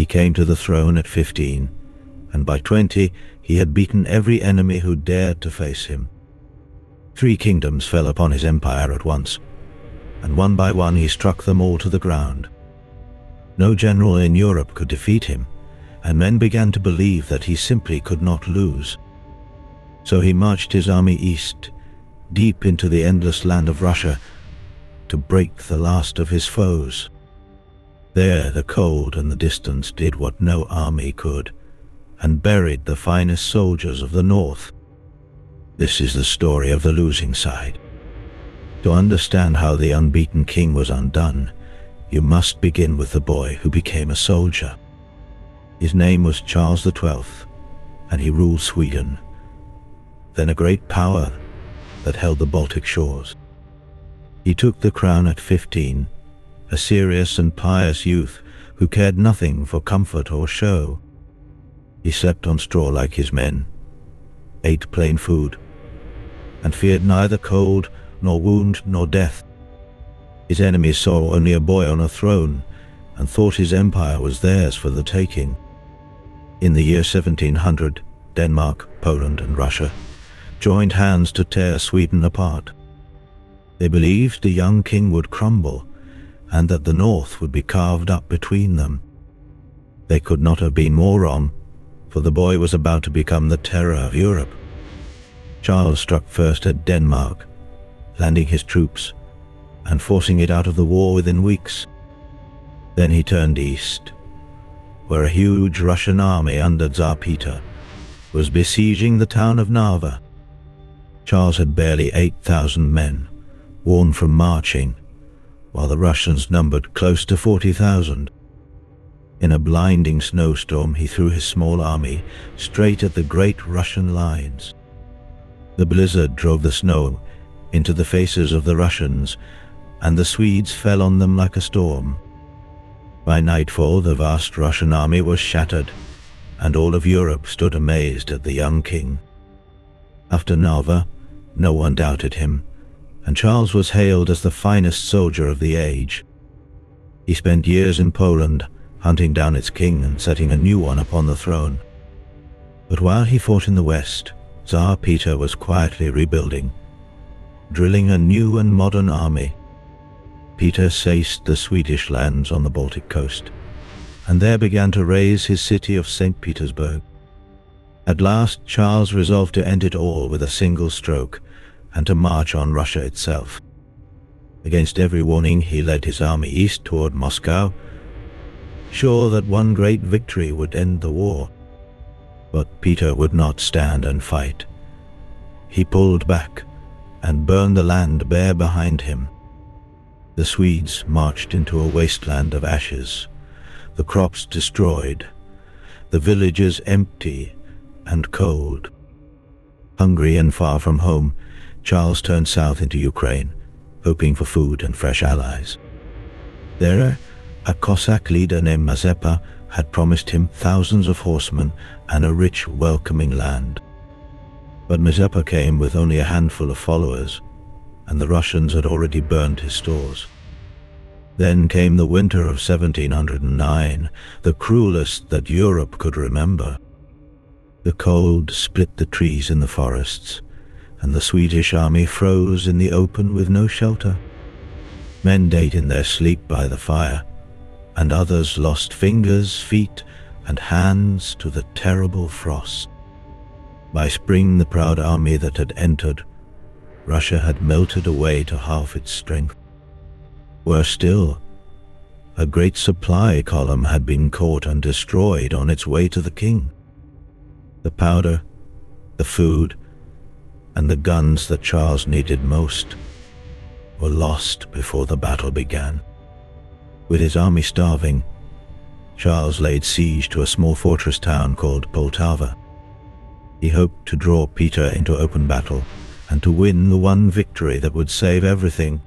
came to the throne at 15, and by 20 he had beaten every enemy who dared to face him. 3 kingdoms fell upon his empire at once, and one by one he struck them all to the ground. No general in Europe could defeat him, and men began to believe that he simply could not lose. So he marched his army east, deep into the endless land of Russia, to break the last of his foes. There the cold and the distance did what no army could, and buried the finest soldiers of the north. This is the story of the losing side. To understand how the unbeaten king was undone, you must begin with the boy who became a soldier. His name was Charles the XII, and he ruled Sweden, then a great power that held the Baltic shores. He took the crown at 15, a serious and pious youth who cared nothing for comfort or show. He slept on straw like his men, ate plain food, and feared neither cold, nor wound, nor death. His enemies saw only a boy on a throne, and thought his empire was theirs for the taking. In the year 1700, Denmark, Poland, and Russia joined hands to tear Sweden apart. They believed the young king would crumble, and that the north would be carved up between them. They could not have been more wrong, for the boy was about to become the terror of Europe. Charles struck first at Denmark, landing his troops and forcing it out of the war within weeks. Then he turned east, where a huge Russian army under Tsar Peter was besieging the town of Narva. Charles had barely 8,000 men, worn from marching, while the Russians numbered close to 40,000. In a blinding snowstorm, he threw his small army straight at the great Russian lines. The blizzard drove the snow into the faces of the Russians, and the Swedes fell on them like a storm. By nightfall, the vast Russian army was shattered, and all of Europe stood amazed at the young king. After Narva, no one doubted him, and Charles was hailed as the finest soldier of the age. He spent years in Poland, hunting down its king and setting a new one upon the throne. But while he fought in the west, Tsar Peter was quietly rebuilding, drilling a new and modern army. Peter seized the Swedish lands on the Baltic coast, and there began to raise his city of St. Petersburg. At last, Charles resolved to end it all with a single stroke, and to march on Russia itself. Against every warning, he led his army east toward Moscow, sure that one great victory would end the war. But Peter would not stand and fight. He pulled back and burned the land bare behind him. The Swedes marched into a wasteland of ashes, the crops destroyed, the villages empty and cold. Hungry and far from home, Charles turned south into Ukraine, hoping for food and fresh allies. There, a Cossack leader named Mazepa had promised him thousands of horsemen and a rich, welcoming land. But Mazepa came with only a handful of followers, and the Russians had already burned his stores. Then came the winter of 1709, the cruelest that Europe could remember. The cold split the trees in the forests, and the Swedish army froze in the open with no shelter. Men died in their sleep by the fire, and others lost fingers, feet, and hands to the terrible frost. By spring, the proud army that had entered, Russia had melted away to half its strength. Worse still, a great supply column had been caught and destroyed on its way to the king. The powder, the food, and the guns that Charles needed most were lost before the battle began. With his army starving, Charles laid siege to a small fortress town called Poltava. He hoped to draw Peter into open battle and to win the one victory that would save everything.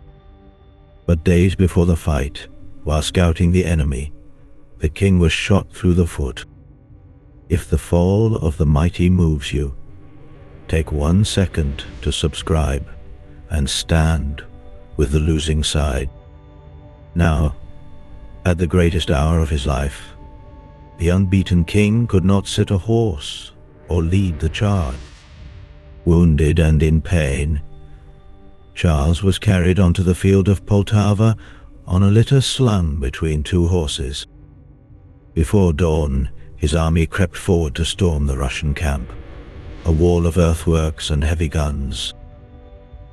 But days before the fight, while scouting the enemy, the king was shot through the foot. If the fall of the mighty moves you, take 1 second to subscribe and stand with the losing side. Now, at the greatest hour of his life, The unbeaten king could not sit a horse or lead the charge. Wounded and in pain, Charles was carried onto the field of Poltava on a litter slung between two horses. Before dawn, his army crept forward to storm the Russian camp, a wall of earthworks and heavy guns.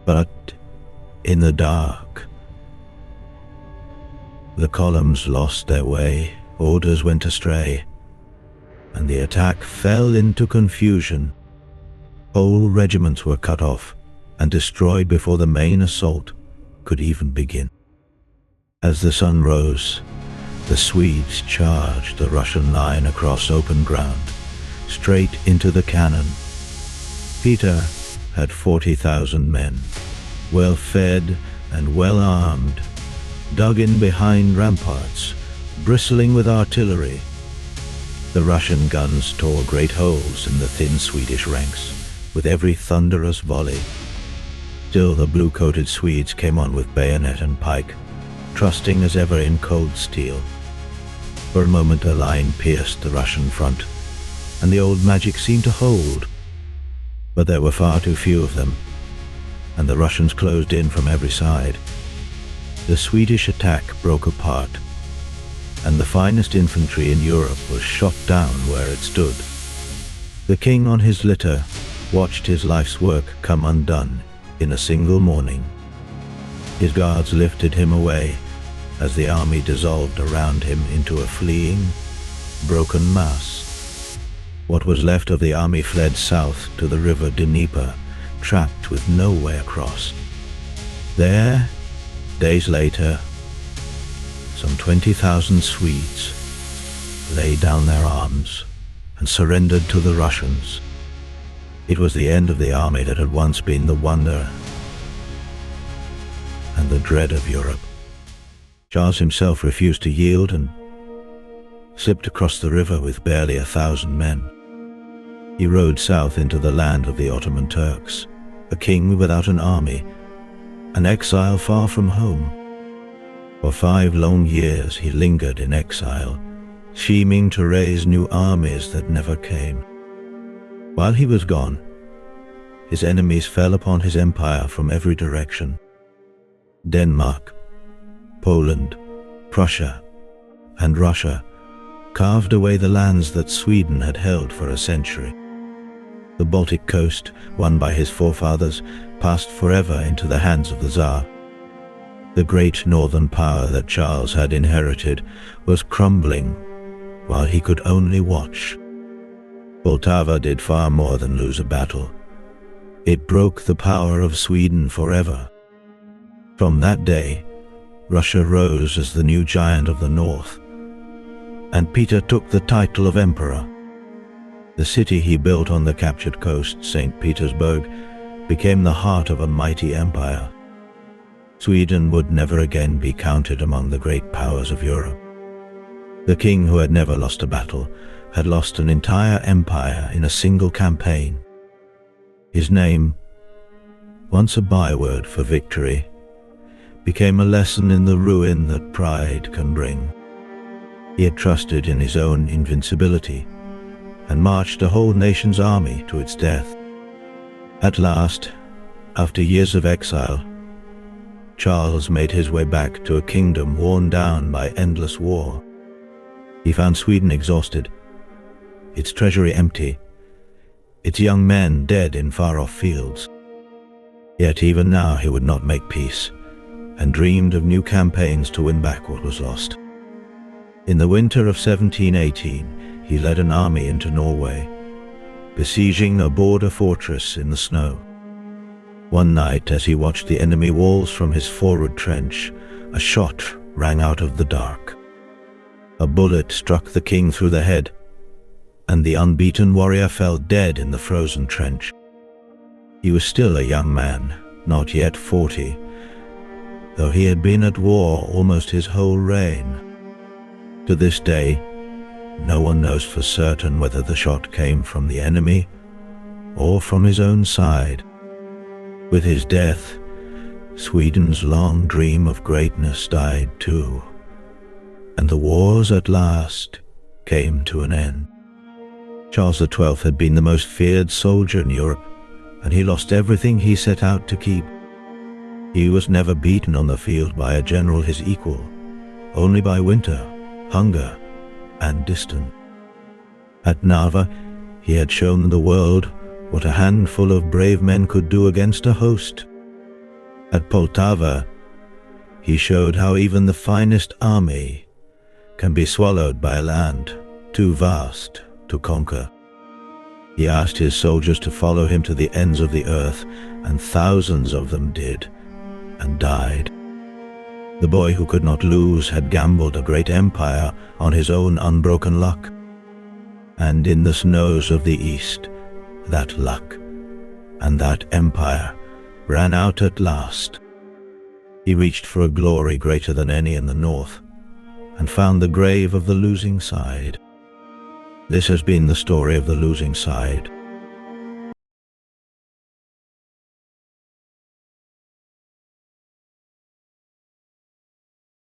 But in the dark, the columns lost their way, orders went astray, and the attack fell into confusion. Whole regiments were cut off and destroyed before the main assault could even begin. As the sun rose, the Swedes charged the Russian line across open ground, straight into the cannon. Peter had 40,000 men, well fed and well armed, dug in behind ramparts, bristling with artillery. The Russian guns tore great holes in the thin Swedish ranks with every thunderous volley. Still the blue-coated Swedes came on with bayonet and pike, trusting as ever in cold steel. For a moment a line pierced the Russian front, and the old magic seemed to hold. But there were far too few of them, and the Russians closed in from every side. The Swedish attack broke apart, and the finest infantry in Europe was shot down where it stood. The king on his litter watched his life's work come undone in a single morning. His guards lifted him away as the army dissolved around him into a fleeing, broken mass. What was left of the army fled south to the river Dnieper, trapped with no way across. There, days later, some 20,000 Swedes laid down their arms and surrendered to the Russians. It was the end of the army that had once been the wonder and the dread of Europe. Charles himself refused to yield and slipped across the river with barely 1,000 men. He rode south into the land of the Ottoman Turks, a king without an army, an exile far from home. For 5 long years he lingered in exile, scheming to raise new armies that never came. While he was gone, his enemies fell upon his empire from every direction. Denmark, Poland, Prussia, and Russia carved away the lands that Sweden had held for a century. The Baltic coast, won by his forefathers, passed forever into the hands of the Tsar. The great northern power that Charles had inherited was crumbling while he could only watch. Poltava did far more than lose a battle. It broke the power of Sweden forever. From that day, Russia rose as the new giant of the north, and Peter took the title of emperor. The city he built on the captured coast, St. Petersburg, became the heart of a mighty empire. Sweden would never again be counted among the great powers of Europe. The king, who had never lost a battle, had lost an entire empire in a single campaign. His name, once a byword for victory, became a lesson in the ruin that pride can bring. He had trusted in his own invincibility and marched a whole nation's army to its death. At last, after years of exile, Charles made his way back to a kingdom worn down by endless war. He found Sweden exhausted, its treasury empty, its young men dead in far-off fields. Yet even now he would not make peace, and dreamed of new campaigns to win back what was lost. In the winter of 1718, he led an army into Norway, besieging a border fortress in the snow. One night, as he watched the enemy walls from his forward trench, a shot rang out of the dark. A bullet struck the king through the head, and the unbeaten warrior fell dead in the frozen trench. He was still a young man, not yet 40, though he had been at war almost his whole reign. To this day, no one knows for certain whether the shot came from the enemy or from his own side. With his death, Sweden's long dream of greatness died too, and the wars at last came to an end. Charles the XII had been the most feared soldier in Europe, and he lost everything he set out to keep. He was never beaten on the field by a general his equal, only by winter, hunger, and distance. At Narva, he had shown the world what a handful of brave men could do against a host. At Poltava, he showed how even the finest army can be swallowed by a land too vast to conquer. He asked his soldiers to follow him to the ends of the earth, and thousands of them did, and died. The boy who could not lose had gambled a great empire on his own unbroken luck. And in the snows of the east, that luck and that empire ran out at last. He reached for a glory greater than any in the north, and found the grave of the losing side. This has been the story of the losing side.